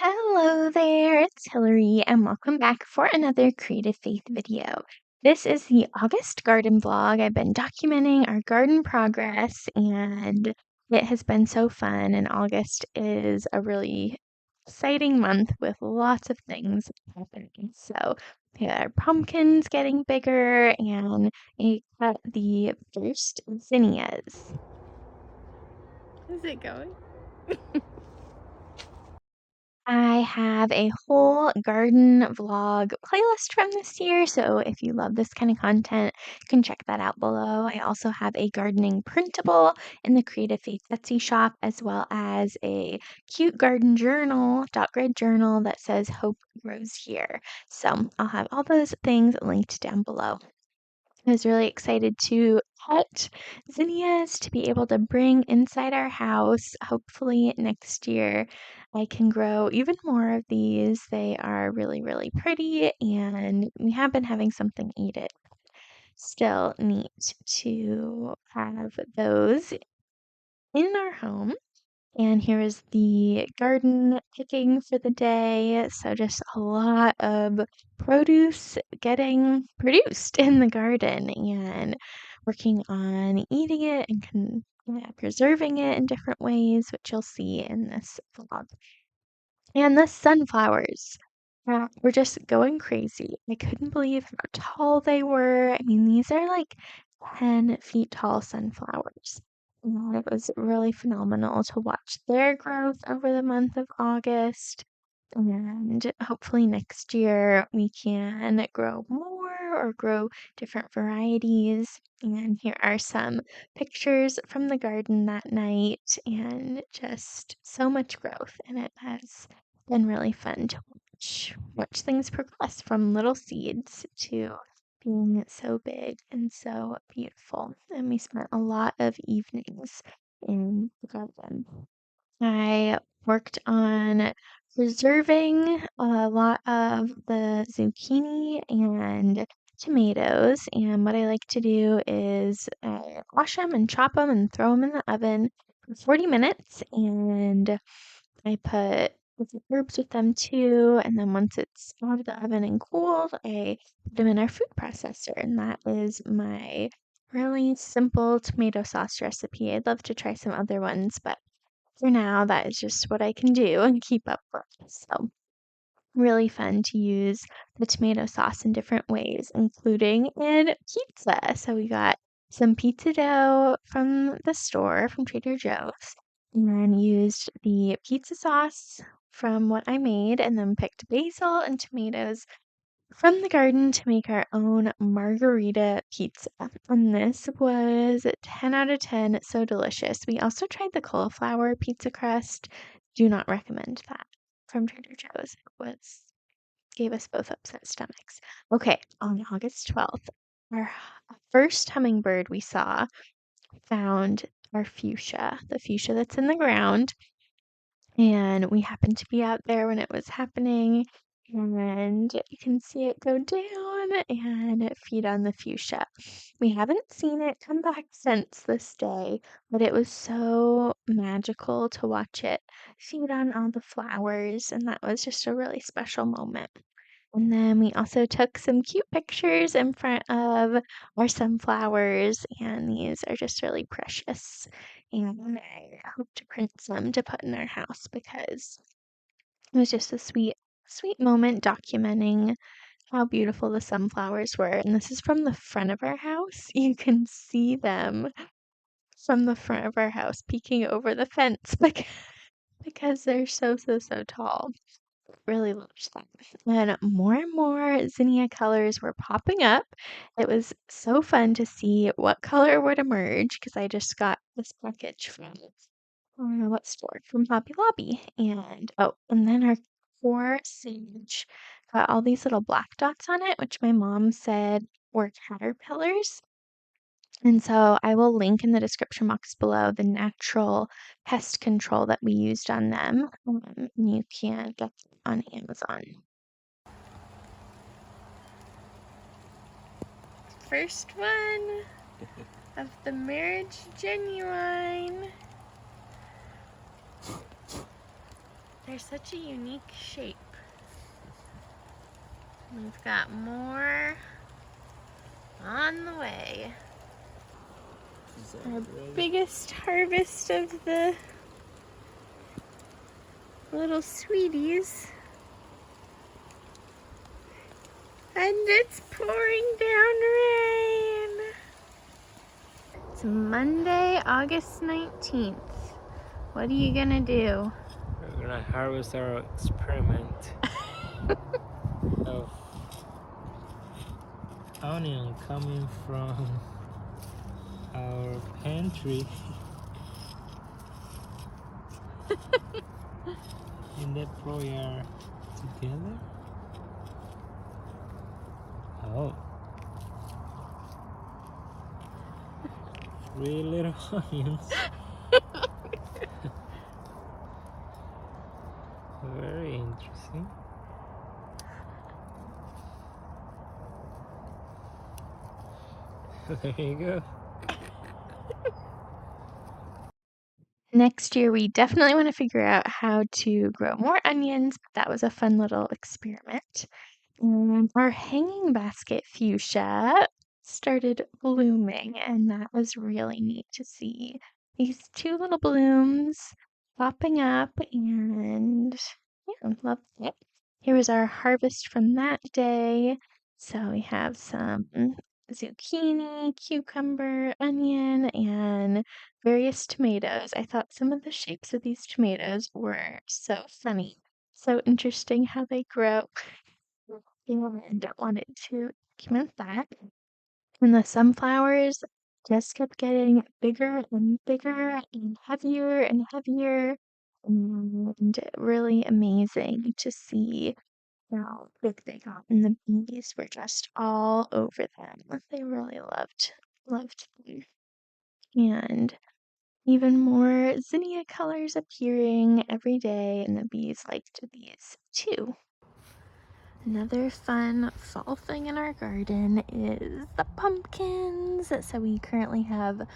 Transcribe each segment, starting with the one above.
Hello there, it's Hillary, and welcome back for another Creative Faith video. This is the August garden vlog. I've been documenting our garden progress, and it has been so fun, and August is a really exciting month with lots of things happening. So, we got our pumpkins getting bigger, and we got the first zinnias. How's it going? I have a whole garden vlog playlist from this year, so if you love this kind of content, you can check that out below. I also have a gardening printable in the Creative Faith Etsy shop, as well as a cute garden journal, dot grid journal that says Hope Grows Here. So I'll have all those things linked down below. I was really excited to cut zinnias to be able to bring inside our house. Hopefully next year I can grow even more of these. They are really, really pretty, and we have been having something eat it. Still neat to have those in our home. And here is the garden picking for the day. So just a lot of produce getting produced in the garden and working on eating it and preserving it in different ways, which you'll see in this vlog. And the sunflowers were just going crazy. I couldn't believe how tall they were. I mean, these are like 10 feet tall sunflowers. And it was really phenomenal to watch their growth over the month of August. And hopefully next year we can grow more or grow different varieties. And here are some pictures from the garden that night, and just so much growth. And it has been really fun to watch things progress from little seeds to being so big and so beautiful. And we spent a lot of evenings in the garden. I worked on preserving a lot of the zucchini and tomatoes, and what I like to do is wash them and chop them and throw them in the oven for 40 minutes, and I put different herbs with them too, and then once it's out of the oven and cooled, I put them in our food processor, and that is my really simple tomato sauce recipe. I'd love to try some other ones, but for now, that is just what I can do and keep up with. So, really fun to use the tomato sauce in different ways, including in pizza. So, we got some pizza dough from the store, from Trader Joe's, and used the pizza sauce from what I made, and then picked basil and tomatoes from the garden to make our own margarita pizza. And this was 10 out of 10, so delicious. We also tried the cauliflower pizza crust. Do not recommend that from Trader Joe's. Gave us both upset stomachs. Okay, on August 12th, our first hummingbird we saw found our fuchsia, the fuchsia that's in the ground. And we happened to be out there when it was happening, and you can see it go down and feed on the fuchsia. We haven't seen it come back since this day, but it was so magical to watch it feed on all the flowers, and that was just a really special moment. And then we also took some cute pictures in front of our sunflowers, and these are just really precious. And I hope to print some to put in our house because it was just a sweet, sweet moment documenting how beautiful the sunflowers were. And this is from the front of our house. You can see them from the front of our house peeking over the fence because they're so, so, so tall. Really loved that. And more zinnia colors were popping up. It was so fun to see what color would emerge because I just got this package from what store? From Hobby Lobby. And then our core sage got all these little black dots on it, which my mom said were caterpillars. And so I will link in the description box below the natural pest control that we used on them. And you can get them on Amazon. First one of the marriage genuine. They're such a unique shape. We've got more on the way. Our biggest harvest of the little sweeties. And it's pouring down rain. It's Monday, August 19th. What are you gonna do? We're gonna harvest our experiment of onion coming from our pantry in the broiler together. Oh, 3 little onions. Very interesting. There you go. Next year, we definitely want to figure out how to grow more onions. That was a fun little experiment. And our hanging basket fuchsia started blooming, and that was really neat to see. These two little blooms popping up, and yeah, love it. Here was our harvest from that day. So we have some zucchini, cucumber, onion, and various tomatoes. I thought some of the shapes of these tomatoes were so funny, so interesting how they grow. And I wanted to document that. And the sunflowers just kept getting bigger and bigger and heavier, and really amazing to see how big they got. And the bees were just all over them. They really loved them. And even more zinnia colors appearing every day, and the bees liked these too. Another fun fall thing in our garden is the pumpkins. So we currently have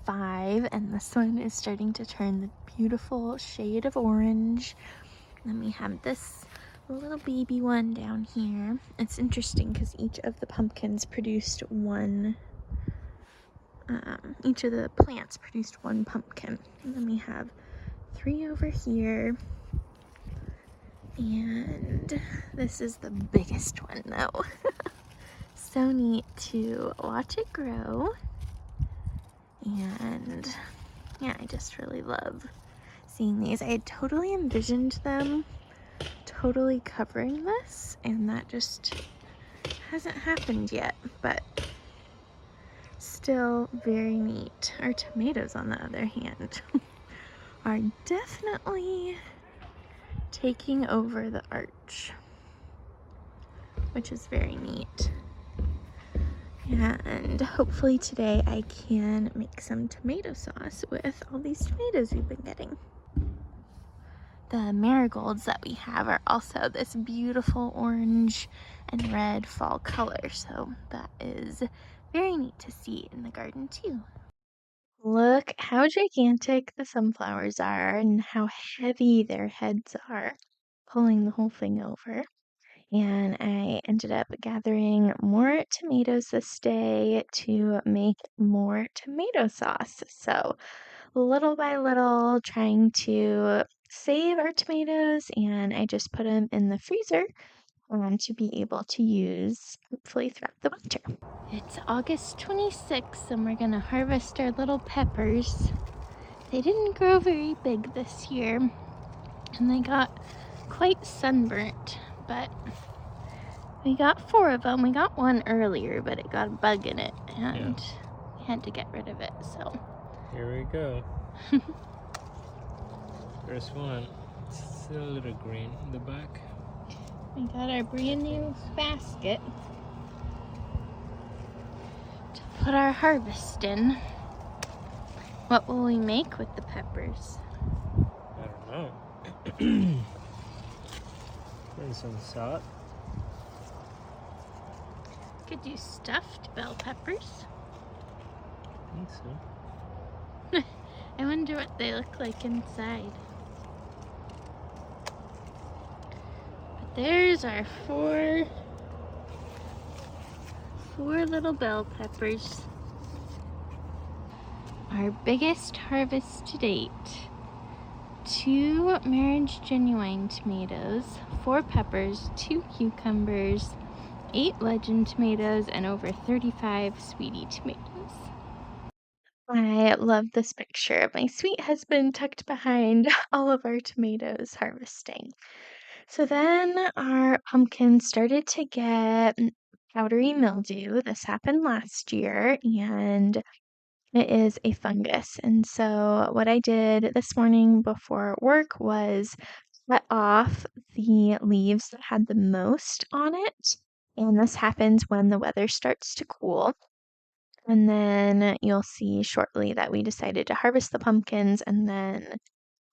5, and this one is starting to turn the beautiful shade of orange. Then we have this little baby one down here. It's interesting because each of the pumpkins produced one, each of the plants produced one pumpkin. And then we have 3 over here. And this is the biggest one though. So neat to watch it grow. And yeah, I just really love seeing these. I had totally envisioned them totally covering this, and that just hasn't happened yet, but still very neat. Our tomatoes, on the other hand, are definitely taking over the arch, which is very neat. And hopefully today I can make some tomato sauce with all these tomatoes we've been getting. The marigolds that we have are also this beautiful orange and red fall color, so that is very neat to see in the garden too. Look how gigantic the sunflowers are and how heavy their heads are, pulling the whole thing over. And I ended up gathering more tomatoes this day to make more tomato sauce. So little by little, trying to save our tomatoes, and I just put them in the freezer to be able to use hopefully throughout the winter. It's August 26th, and we're gonna harvest our little peppers. They didn't grow very big this year, and they got quite sunburnt, but we got 4 of them. We got one earlier, but it got a bug in it, and we had to get rid of it, so. Here we go. First one. It's still a little green in the back. We got our brand new basket to put our harvest in. What will we make with the peppers? I don't know. Put some salt. Could do stuffed bell peppers. I think so. I wonder what they look like inside. There's our four little bell peppers. Our biggest harvest to date. 2 Marriage Genuine tomatoes, 4 peppers, 2 cucumbers, 8 Legend tomatoes, and over 35 Sweetie tomatoes. I love this picture of my sweet husband tucked behind all of our tomatoes harvesting. So then our pumpkins started to get powdery mildew. This happened last year, and it is a fungus. And so what I did this morning before work was cut off the leaves that had the most on it. And this happens when the weather starts to cool. And then you'll see shortly that we decided to harvest the pumpkins and then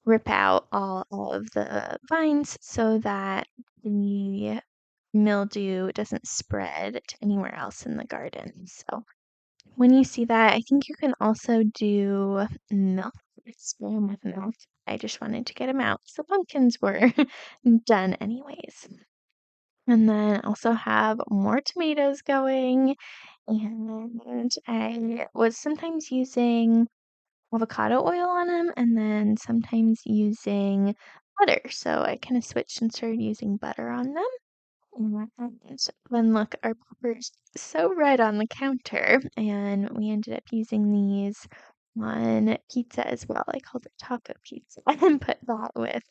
rip out all of the vines so that the mildew doesn't spread to anywhere else in the garden. So when you see that, I think you can also do milk, experiment with milk. I just wanted to get them out. So pumpkins were done anyways. And then also have more tomatoes going. And I was sometimes using avocado oil on them and then sometimes using butter. So I kind of switched and started using butter on them. And then look, our pepper's so red on the counter, and we ended up using these on pizza as well. I called it taco pizza and put that with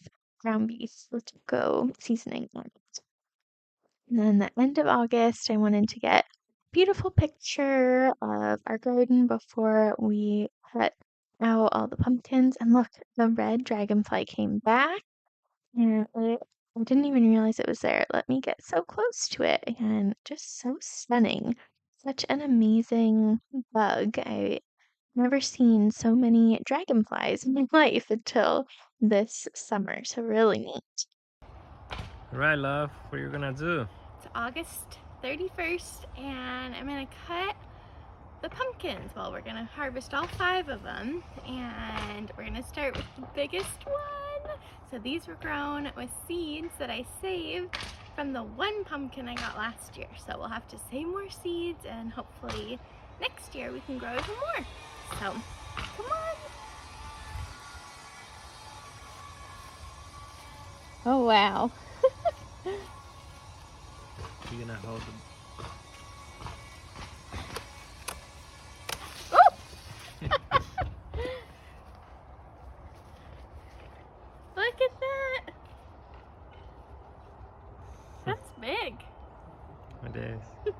ground beef with taco seasoning on it. And then the end of August, I wanted to get a beautiful picture of our garden before we cut out all the pumpkins. And look, the red dragonfly came back, and I didn't even realize it was there. Let me get so close to it, and just so stunning. Such an amazing bug. I never seen so many dragonflies in my life until this summer. So really neat. Right, love. What are you gonna do? It's August 31st, and I'm gonna cut the pumpkins. Well, we're gonna harvest all 5 of them, and we're gonna start with the biggest one. So these were grown with seeds that I saved from the 1 pumpkin I got last year. So we'll have to save more seeds, and hopefully next year we can grow even more. So, come on. Oh, wow. You're gonna hold them. Look at that. That's big. It is.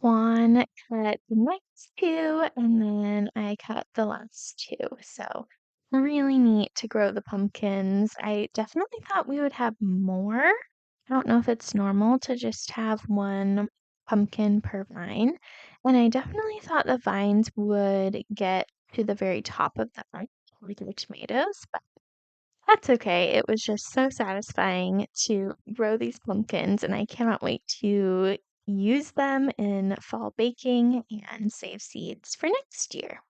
Juan cut the next 2, and then I cut the last 2. So really neat to grow the pumpkins. I definitely thought we would have more. I don't know if it's normal to just have 1 pumpkin per vine. And I definitely thought the vines would get to the very top of the vine, like the tomatoes, but that's okay. It was just so satisfying to grow these pumpkins, and I cannot wait to use them in fall baking and save seeds for next year.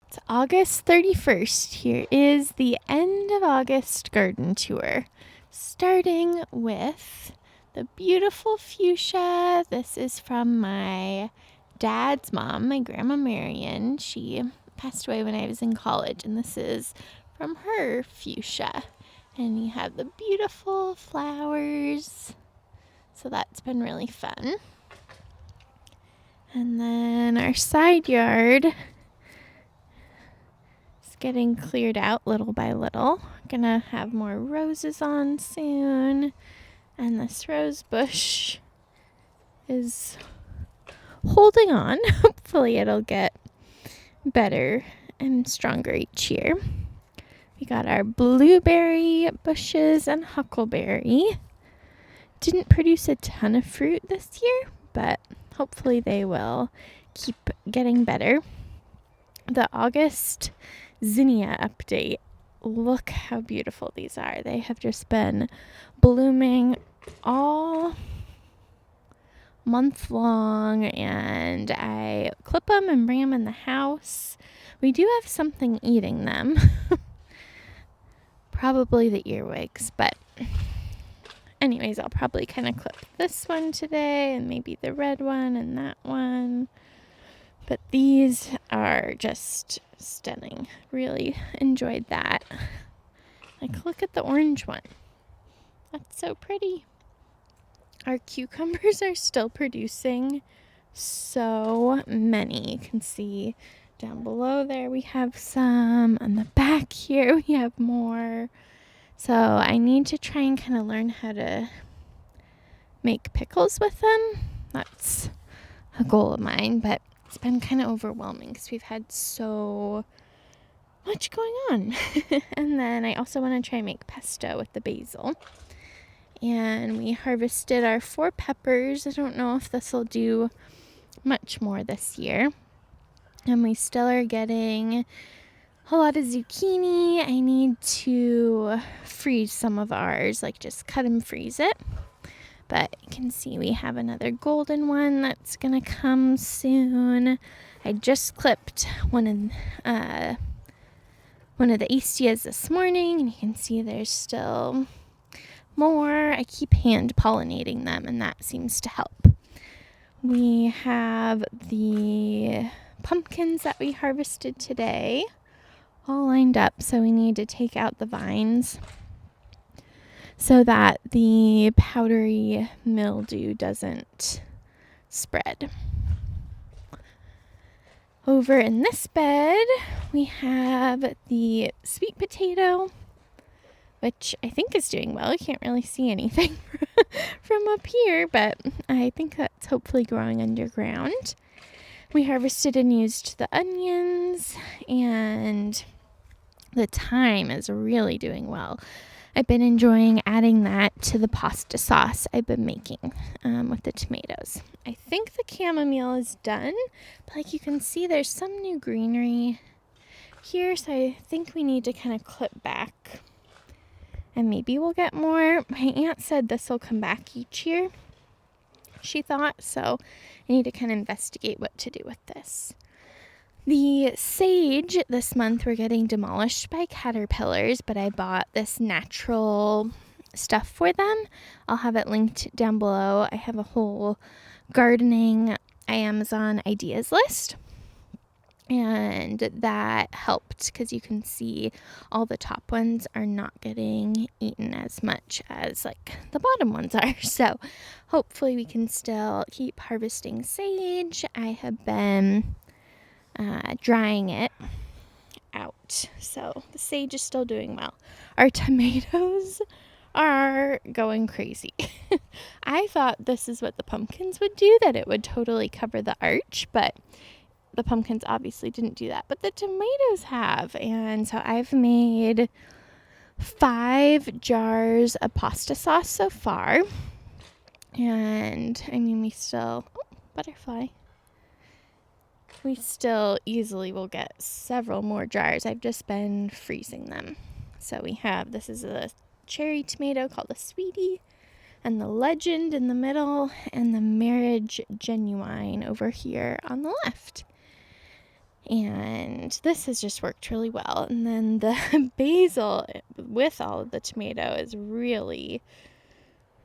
It's August 31st. Here is the end of August garden tour. Starting with the beautiful fuchsia. This is from my dad's mom, my grandma Marion. She passed away when I was in college, and this is from her fuchsia. And you have the beautiful flowers. So that's been really fun. And then our side yard is getting cleared out little by little. Gonna have more roses on soon. And this rose bush is holding on. Hopefully it'll get better and stronger each year. We got our blueberry bushes and huckleberry. Didn't produce a ton of fruit this year, but hopefully they will keep getting better. The August zinnia update. Look how beautiful these are. They have just been blooming all month long, and I clip them and bring them in the house. We do have something eating them. Probably the earwigs, but anyways, I'll probably kind of clip this one today and maybe the red one and that one. But these are just stunning. Really enjoyed that. Like, look at the orange one. That's so pretty. Our cucumbers are still producing so many. You can see down below there we have some. On the back here we have more. So I need to try and kind of learn how to make pickles with them. That's a goal of mine, but it's been kind of overwhelming because we've had so much going on. And then I also want to try and make pesto with the basil. And we harvested our 4 peppers. I don't know if this will do much more this year. And we still are getting a lot of zucchini. I need to freeze some of ours, like just cut and freeze it. But you can see we have another golden one that's gonna come soon. I just clipped one of the astias this morning, and you can see there's still more. I keep hand pollinating them, and that seems to help. We have the pumpkins that we harvested today all lined up, so we need to take out the vines so that the powdery mildew doesn't spread. Over in this bed, we have the sweet potato, which I think is doing well. I can't really see anything from up here, but I think that's hopefully growing underground. We harvested and used the onions, and the thyme is really doing well. I've been enjoying adding that to the pasta sauce I've been making with the tomatoes. I think the chamomile is done, but like you can see, there's some new greenery here, so I think we need to kind of clip back, and maybe we'll get more. My aunt said this will come back each year, she thought, so I need to kind of investigate what to do with this. The sage this month we're getting demolished by caterpillars, but I bought this natural stuff for them. I'll have it linked down below. I have a whole gardening Amazon ideas list, and that helped because you can see all the top ones are not getting eaten as much as like the bottom ones are. So hopefully we can still keep harvesting sage. I have been drying it out, so the sage is still doing well. Our tomatoes are going crazy. I thought this is what the pumpkins would do, that it would totally cover the arch, but the pumpkins obviously didn't do that, but the tomatoes have. And so I've made 5 jars of pasta sauce so far, and I mean we still easily will get several more jars. I've just been freezing them. So we have, this is a cherry tomato called a sweetie, and the legend in the middle, and the marriage genuine over here on the left. And this has just worked really well. And then the basil with all of the tomato is really,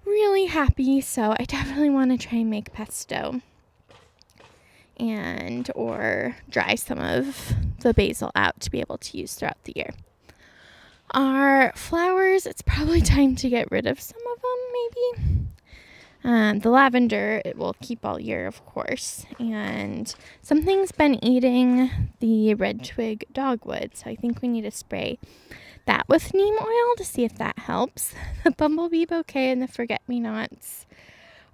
really happy. So I definitely want to try and make pesto, and or dry some of the basil out to be able to use throughout the year. Our flowers, it's probably time to get rid of some of them, maybe. The lavender, it will keep all year, of course. And something's been eating the red twig dogwood, so I think we need to spray that with neem oil to see if that helps. The bumblebee bouquet and the forget-me-nots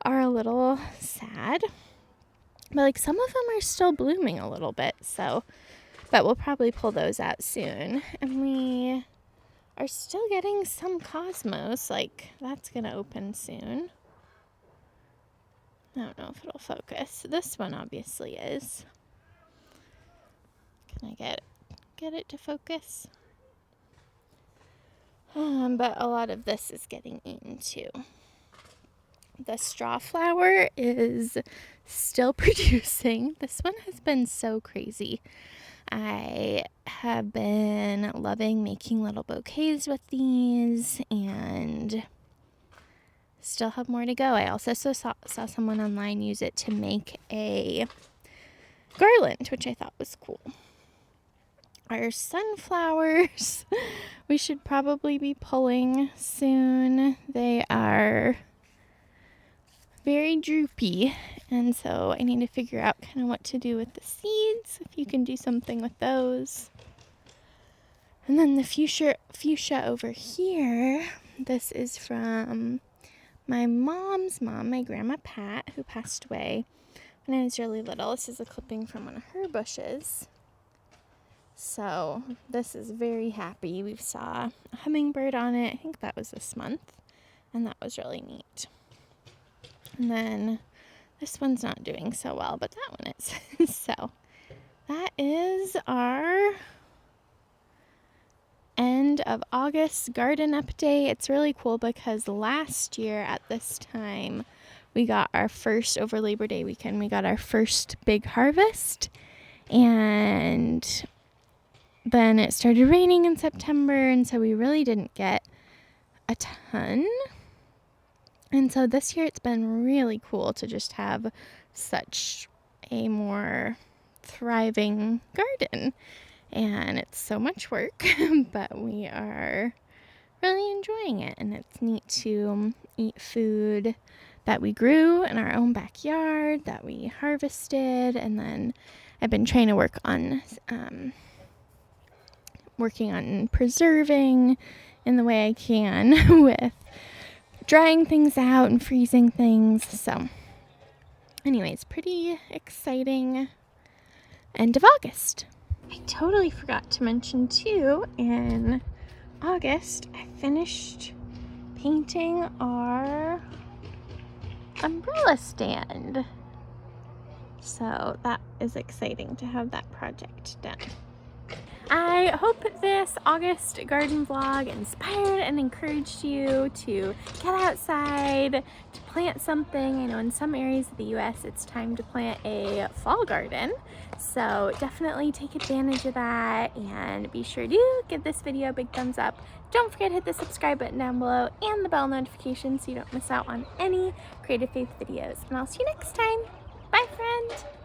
are a little sad, but like some of them are still blooming a little bit, so, but we'll probably pull those out soon. And we are still getting some cosmos, like that's gonna open soon. I don't know if it'll focus. This one obviously is. Can I get it to focus? But a lot of this is getting eaten too. The straw flower is still producing. This one has been so crazy. I have been loving making little bouquets with these, and still have more to go. I also saw someone online use it to make a garland, which I thought was cool. Our sunflowers, we should probably be pulling soon. They are very droopy, and so I need to figure out kind of what to do with the seeds, if you can do something with those. And then the fuchsia over here, this is from my mom's mom, my grandma Pat, who passed away when I was really little. This is a clipping from one of her bushes. So this is very happy. We saw a hummingbird on it. I think that was this month, and that was really neat. And then this one's not doing so well, but that one is. So that is our end of August garden update. It's really cool because last year at this time, we got our first, over Labor Day weekend, we got our first big harvest. And then it started raining in September, and so we really didn't get a ton. And so this year it's been really cool to just have such a more thriving garden. And it's so much work, but we are really enjoying it. And it's neat to eat food that we grew in our own backyard, that we harvested. And then I've been trying to work on preserving in the way I can with drying things out and freezing things. So anyways, pretty exciting end of August. I totally forgot to mention too, in August I finished painting our umbrella stand. So that is exciting to have that project done. I hope this August garden vlog inspired and encouraged you to get outside, to plant something. I know in some areas of the US it's time to plant a fall garden, so definitely take advantage of that, and be sure to give this video a big thumbs up. Don't forget to hit the subscribe button down below and the bell notification so you don't miss out on any Creative Faith videos. And I'll see you next time. Bye, friend!